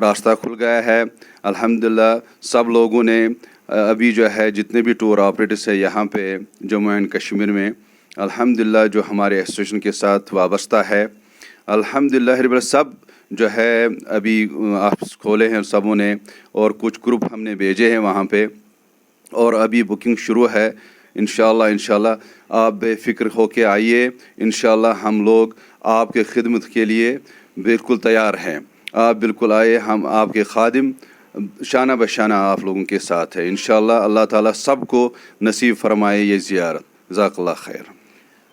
راستہ کھل گیا ہے الحمدللہ. سب لوگوں نے ابھی جو ہے جتنے بھی ٹور آپریٹرس ہیں یہاں پہ جموں اینڈ کشمیر میں الحمدللہ جو ہمارے ایسوسیشن کے ساتھ وابستہ ہے الحمدللہ سب جو ہے ابھی آفس کھولے ہیں سبوں نے, اور کچھ گروپ ہم نے بھیجے ہیں وہاں پہ, اور ابھی بکنگ شروع ہے. انشاءاللہ آپ بے فکر ہو کے آئیے. انشاءاللہ ہم لوگ آپ کے خدمت کے لیے بالکل تیار ہیں. آپ بالکل آئے, ہم آپ کے خادم شانہ بشانہ آپ لوگوں کے ساتھ ہیں انشاءاللہ. اللہ تعالیٰ سب کو نصیب فرمائے یہ زیارت. جزاک اللہ خیر.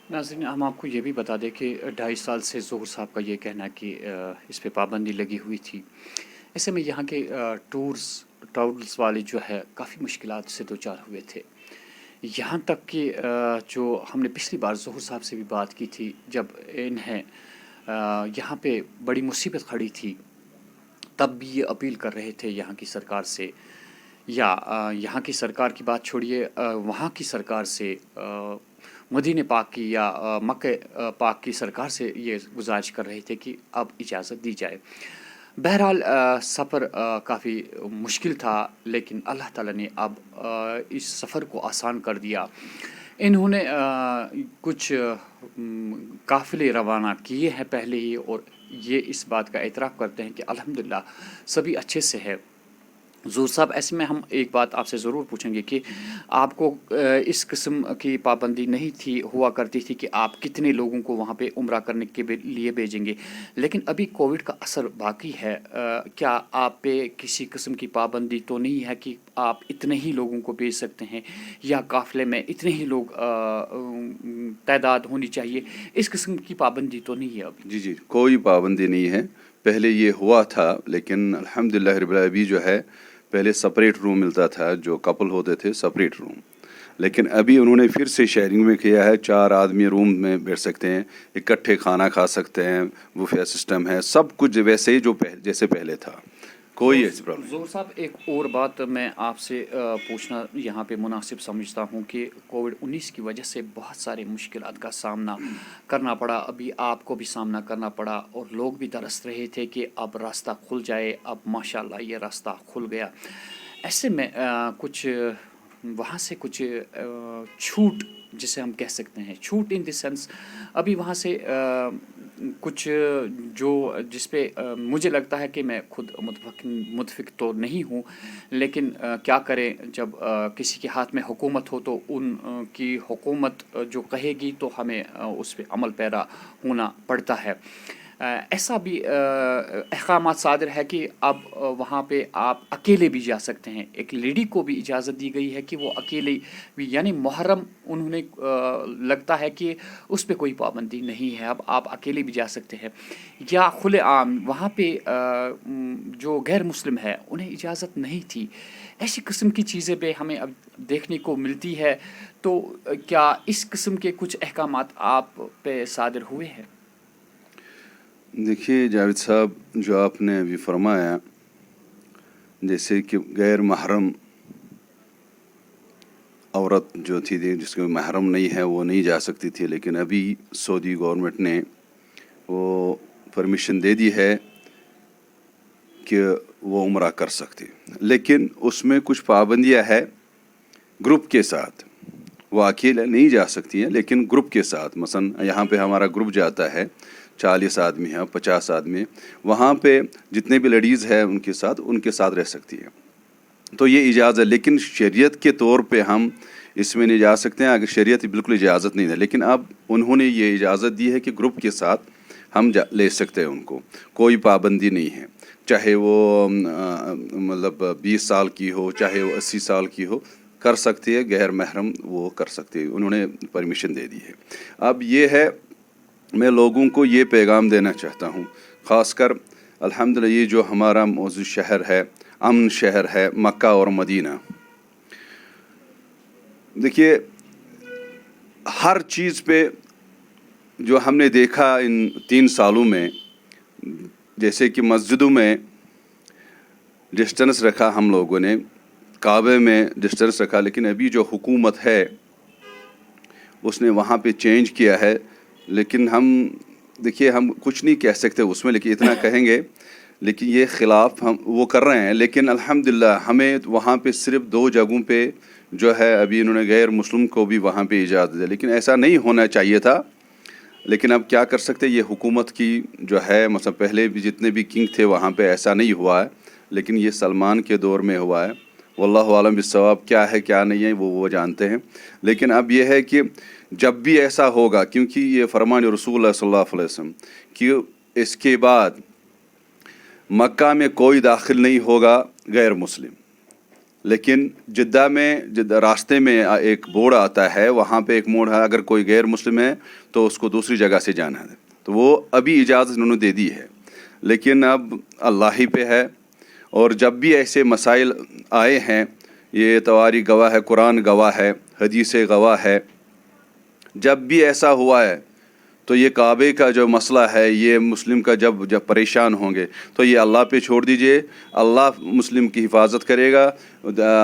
ناظرین, ہم آپ کو یہ بھی بتا دیں کہ 2.5 سال سے ظہور صاحب کا یہ کہنا کہ اس پہ پابندی لگی ہوئی تھی. ایسے میں یہاں کے ٹراولز والے جو ہے کافی مشکلات سے دوچار ہوئے تھے. یہاں تک کہ جو ہم نے پچھلی بار ظہور صاحب سے بھی بات کی تھی, جب انہیں یہاں پہ بڑی مصیبت کھڑی تھی تب بھی یہ اپیل کر رہے تھے یہاں کی سرکار سے, یا یہاں کی سرکار کی بات چھوڑیے, وہاں کی سرکار سے, مدینہ پاک کی یا مکہ پاک کی سرکار سے یہ گزارش کر رہے تھے کہ اب اجازت دی جائے. بہرحال سفر کافی مشکل تھا, لیکن اللہ تعالیٰ نے اب اس سفر کو آسان کر دیا. انہوں نے کچھ قافلے روانہ کیے ہیں پہلے ہی, اور یہ اس بات کا اعتراف کرتے ہیں کہ الحمدللہ سبھی اچھے سے ہے. ظہور صاحب, ایسے میں ہم ایک بات آپ سے ضرور پوچھیں گے کہ آپ کو اس قسم کی پابندی نہیں ہوا کرتی تھی کہ آپ کتنے لوگوں کو وہاں پہ عمرہ کرنے کے لیے بھیجیں گے, لیکن ابھی کووڈ کا اثر باقی ہے. کیا آپ پہ کسی قسم کی پابندی تو نہیں ہے کہ آپ اتنے ہی لوگوں کو بھیج سکتے ہیں, یا قافلے میں اتنے ہی لوگ تعداد ہونی چاہیے؟ اس قسم کی پابندی تو نہیں ہے ابھی. جی کوئی پابندی نہیں ہے. پہلے یہ ہوا تھا, لیکن الحمدللہ رب العالمین جو ہے پہلے سپریٹ روم ملتا تھا, جو کپل ہوتے تھے سپریٹ روم, لیکن ابھی انہوں نے پھر سے شیئرنگ میں کیا ہے. 4 آدمی روم میں بیٹھ سکتے ہیں, اکٹھے کھانا کھا سکتے ہیں, بوفے سسٹم ہے, سب کچھ ویسے ہی جو جیسے پہلے تھا, کوئی ایسی پرابلم. ظہور صاحب, ایک اور بات میں آپ سے پوچھنا یہاں پہ مناسب سمجھتا ہوں کہ کووڈ-19 کی وجہ سے بہت سارے مشکلات کا سامنا کرنا پڑا. ابھی آپ کو بھی سامنا کرنا پڑا, اور لوگ بھی ترس رہے تھے کہ اب راستہ کھل جائے. اب ماشاءاللہ یہ راستہ کھل گیا. ایسے میں کچھ وہاں سے کچھ چھوٹ جسے ہم کہہ سکتے ہیں, چھوٹ ان دی سینس ابھی وہاں سے کچھ جو جس پہ مجھے لگتا ہے کہ میں خود متفق تو نہیں ہوں, لیکن کیا کریں, جب کسی کے ہاتھ میں حکومت ہو تو ان کی حکومت جو کہے گی تو ہمیں اس پہ عمل پیرا ہونا پڑتا ہے. ایسا بھی احکامات صادر ہے کہ اب وہاں پہ آپ اکیلے بھی جا سکتے ہیں. ایک لیڈی کو بھی اجازت دی گئی ہے کہ وہ اکیلے بھی, یعنی محرم انہوں نے لگتا ہے کہ اس پہ کوئی پابندی نہیں ہے, اب آپ اکیلے بھی جا سکتے ہیں. یا کھلے عام وہاں پہ جو غیر مسلم ہے انہیں اجازت نہیں تھی. ایسی قسم کی چیزیں پہ ہمیں اب دیکھنے کو ملتی ہے. تو کیا اس قسم کے کچھ احکامات آپ پہ صادر ہوئے ہیں؟ دیکھیے جاوید صاحب, جو آپ نے ابھی فرمایا جیسے کہ غیر محرم عورت جو تھی جس کو محرم نہیں ہے وہ نہیں جا سکتی تھی, لیکن ابھی سعودی گورنمنٹ نے وہ پرمیشن دے دی ہے کہ وہ عمرہ کر سکتی, لیکن اس میں کچھ پابندیاں ہے گروپ کے ساتھ. وہ اکیلے نہیں جا سکتی ہیں, لیکن گروپ کے ساتھ. مثلا یہاں پہ ہمارا گروپ جاتا ہے, 40 آدمی ہیں, 50 آدمی, وہاں پہ جتنے بھی لیڈیز ہیں ان کے ساتھ رہ سکتی ہیں. تو یہ اجازت ہے, لیکن شریعت کے طور پہ ہم اس میں نہیں جا سکتے ہیں. اگر شریعت بالکل اجازت نہیں ہے, لیکن اب انہوں نے یہ اجازت دی ہے کہ گروپ کے ساتھ ہم لے سکتے ہیں ان کو, کوئی پابندی نہیں ہے. چاہے وہ مطلب 20 سال کی ہو, چاہے وہ 80 سال کی ہو, کر سکتی ہے. غیر محرم وہ کر سکتی ہے, انہوں نے پرمیشن دے دی ہے. اب یہ ہے, میں لوگوں کو یہ پیغام دینا چاہتا ہوں, خاص کر الحمدللہ یہ جو ہمارا موجود شہر ہے, امن شہر ہے, مکہ اور مدینہ. دیکھیے ہر چیز پہ جو ہم نے دیکھا ان 3 سالوں میں, جیسے کہ مسجدوں میں ڈسٹنس رکھا ہم لوگوں نے, کعبے میں ڈسٹنس رکھا, لیکن ابھی جو حکومت ہے اس نے وہاں پہ چینج کیا ہے. لیکن ہم دیکھیے ہم کچھ نہیں کہہ سکتے اس میں, لیکن اتنا کہیں گے, لیکن یہ خلاف ہم وہ کر رہے ہیں. لیکن الحمدللہ ہمیں وہاں پہ صرف 2 جگہوں پہ جو ہے ابھی انہوں نے غیر مسلم کو بھی وہاں پہ اجازت دی, لیکن ایسا نہیں ہونا چاہیے تھا. لیکن اب کیا کر سکتے, یہ حکومت کی جو ہے, مثلا پہلے بھی جتنے بھی کنگ تھے وہاں پہ ایسا نہیں ہوا ہے, لیکن یہ سلمان کے دور میں ہوا ہے. واللہ عالم بالصواب, کیا ہے کیا نہیں ہے وہ جانتے ہیں. لیکن اب یہ ہے کہ جب بھی ایسا ہوگا, کیونکہ یہ فرمان رسول اللہ صلی اللہ علیہ وسلم کہ اس کے بعد مکہ میں کوئی داخل نہیں ہوگا غیر مسلم. لیکن جدہ میں راستے میں ایک بورڈ آتا ہے, وہاں پہ ایک موڑ ہے, اگر کوئی غیر مسلم ہے تو اس کو دوسری جگہ سے جانا ہے. تو وہ ابھی اجازت انہوں نے دے دی ہے, لیکن اب اللہ ہی پہ ہے. اور جب بھی ایسے مسائل آئے ہیں, یہ تواریخ گواہ ہے, قرآن گواہ ہے, حدیث گواہ ہے, جب بھی ایسا ہوا ہے تو یہ کعبے کا جو مسئلہ ہے, یہ مسلم کا جب پریشان ہوں گے تو یہ اللہ پہ چھوڑ دیجئے. اللہ مسلم کی حفاظت کرے گا,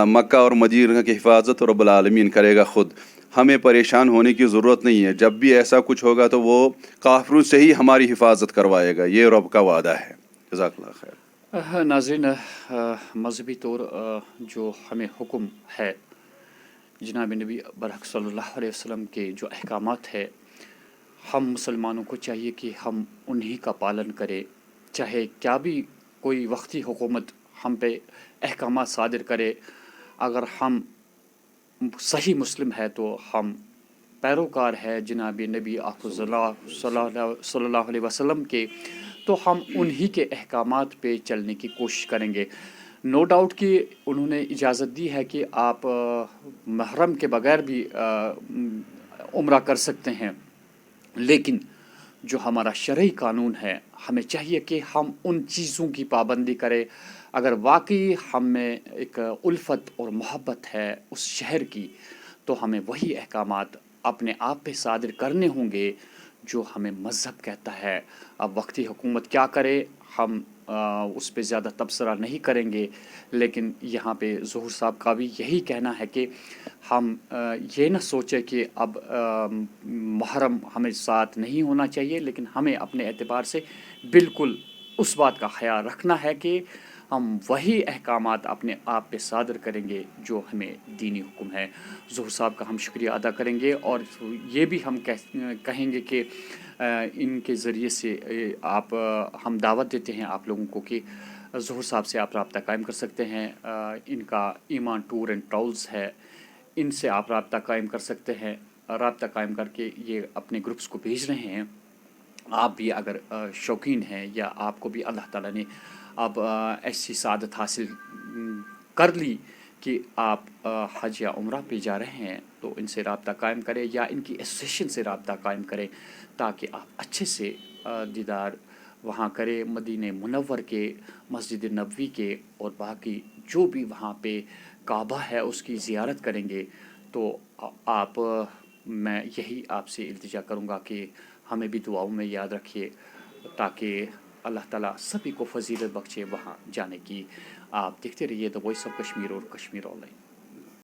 مکہ اور مدینہ کی حفاظت رب العالمین کرے گا خود. ہمیں پریشان ہونے کی ضرورت نہیں ہے. جب بھی ایسا کچھ ہوگا تو وہ کافروں سے ہی ہماری حفاظت کروائے گا, یہ رب کا وعدہ ہے. جزاک اللہ خیر. ناظرین, مذہبی طور جو ہمیں حکم ہے جناب نبی برحق صلی اللہ علیہ وسلم کے جو احکامات ہے, ہم مسلمانوں کو چاہیے کہ ہم انہی کا پالن کریں. چاہے کیا بھی کوئی وقتی حکومت ہم پہ احکامات صادر کرے, اگر ہم صحیح مسلم ہے تو ہم پیروکار ہے جناب نبی صلی اللہ علیہ وسلم کے, تو ہم انہی کے احکامات پہ چلنے کی کوشش کریں گے. نو ڈاؤٹ کہ انہوں نے اجازت دی ہے کہ آپ محرم کے بغیر بھی عمرہ کر سکتے ہیں, لیکن جو ہمارا شرعی قانون ہے ہمیں چاہیے کہ ہم ان چیزوں کی پابندی کریں. اگر واقعی ہم میں ایک الفت اور محبت ہے اس شہر کی, تو ہمیں وہی احکامات اپنے آپ پہ صادر کرنے ہوں گے جو ہمیں مذہب کہتا ہے. اب وقتی حکومت کیا کرے ہم اس پہ زیادہ تبصرہ نہیں کریں گے, لیکن یہاں پہ ظہور صاحب کا بھی یہی کہنا ہے کہ ہم یہ نہ سوچیں کہ اب محرم ہمیں ساتھ نہیں ہونا چاہیے, لیکن ہمیں اپنے اعتبار سے بالکل اس بات کا خیال رکھنا ہے کہ ہم وہی احکامات اپنے آپ پہ صادر کریں گے جو ہمیں دینی حکم ہے. ظہور صاحب کا ہم شکریہ ادا کریں گے, اور یہ بھی ہم کہیں گے کہ ان کے ذریعے سے ہم دعوت دیتے ہیں آپ لوگوں کو کہ ظہور صاحب سے آپ رابطہ قائم کر سکتے ہیں. ان کا ایمان ٹور اینڈ ٹراولز ہے, ان سے آپ رابطہ قائم کر سکتے ہیں. رابطہ قائم کر کے یہ اپنے گروپس کو بھیج رہے ہیں. آپ بھی اگر شوقین ہیں یا آپ کو بھی اللہ تعالیٰ نے اب ایسی سعادت حاصل کر لی کہ آپ حج یا عمرہ پہ جا رہے ہیں, تو ان سے رابطہ قائم کریں یا ان کی ایسوسیشن سے رابطہ قائم کریں, تاکہ آپ اچھے سے دیدار وہاں کریں مدینہ منور کے, مسجد نبوی کے, اور باقی جو بھی وہاں پہ کعبہ ہے اس کی زیارت کریں گے. تو میں یہی آپ سے التجا کروں گا کہ ہمیں بھی دعاؤں میں یاد رکھیے, تاکہ اللہ تعالیٰ سبھی کو فضیلت بخشے وہاں جانے کی. آپ دیکھتے رہیے دا وائس آف کشمیر اور کشمیر آن لائن.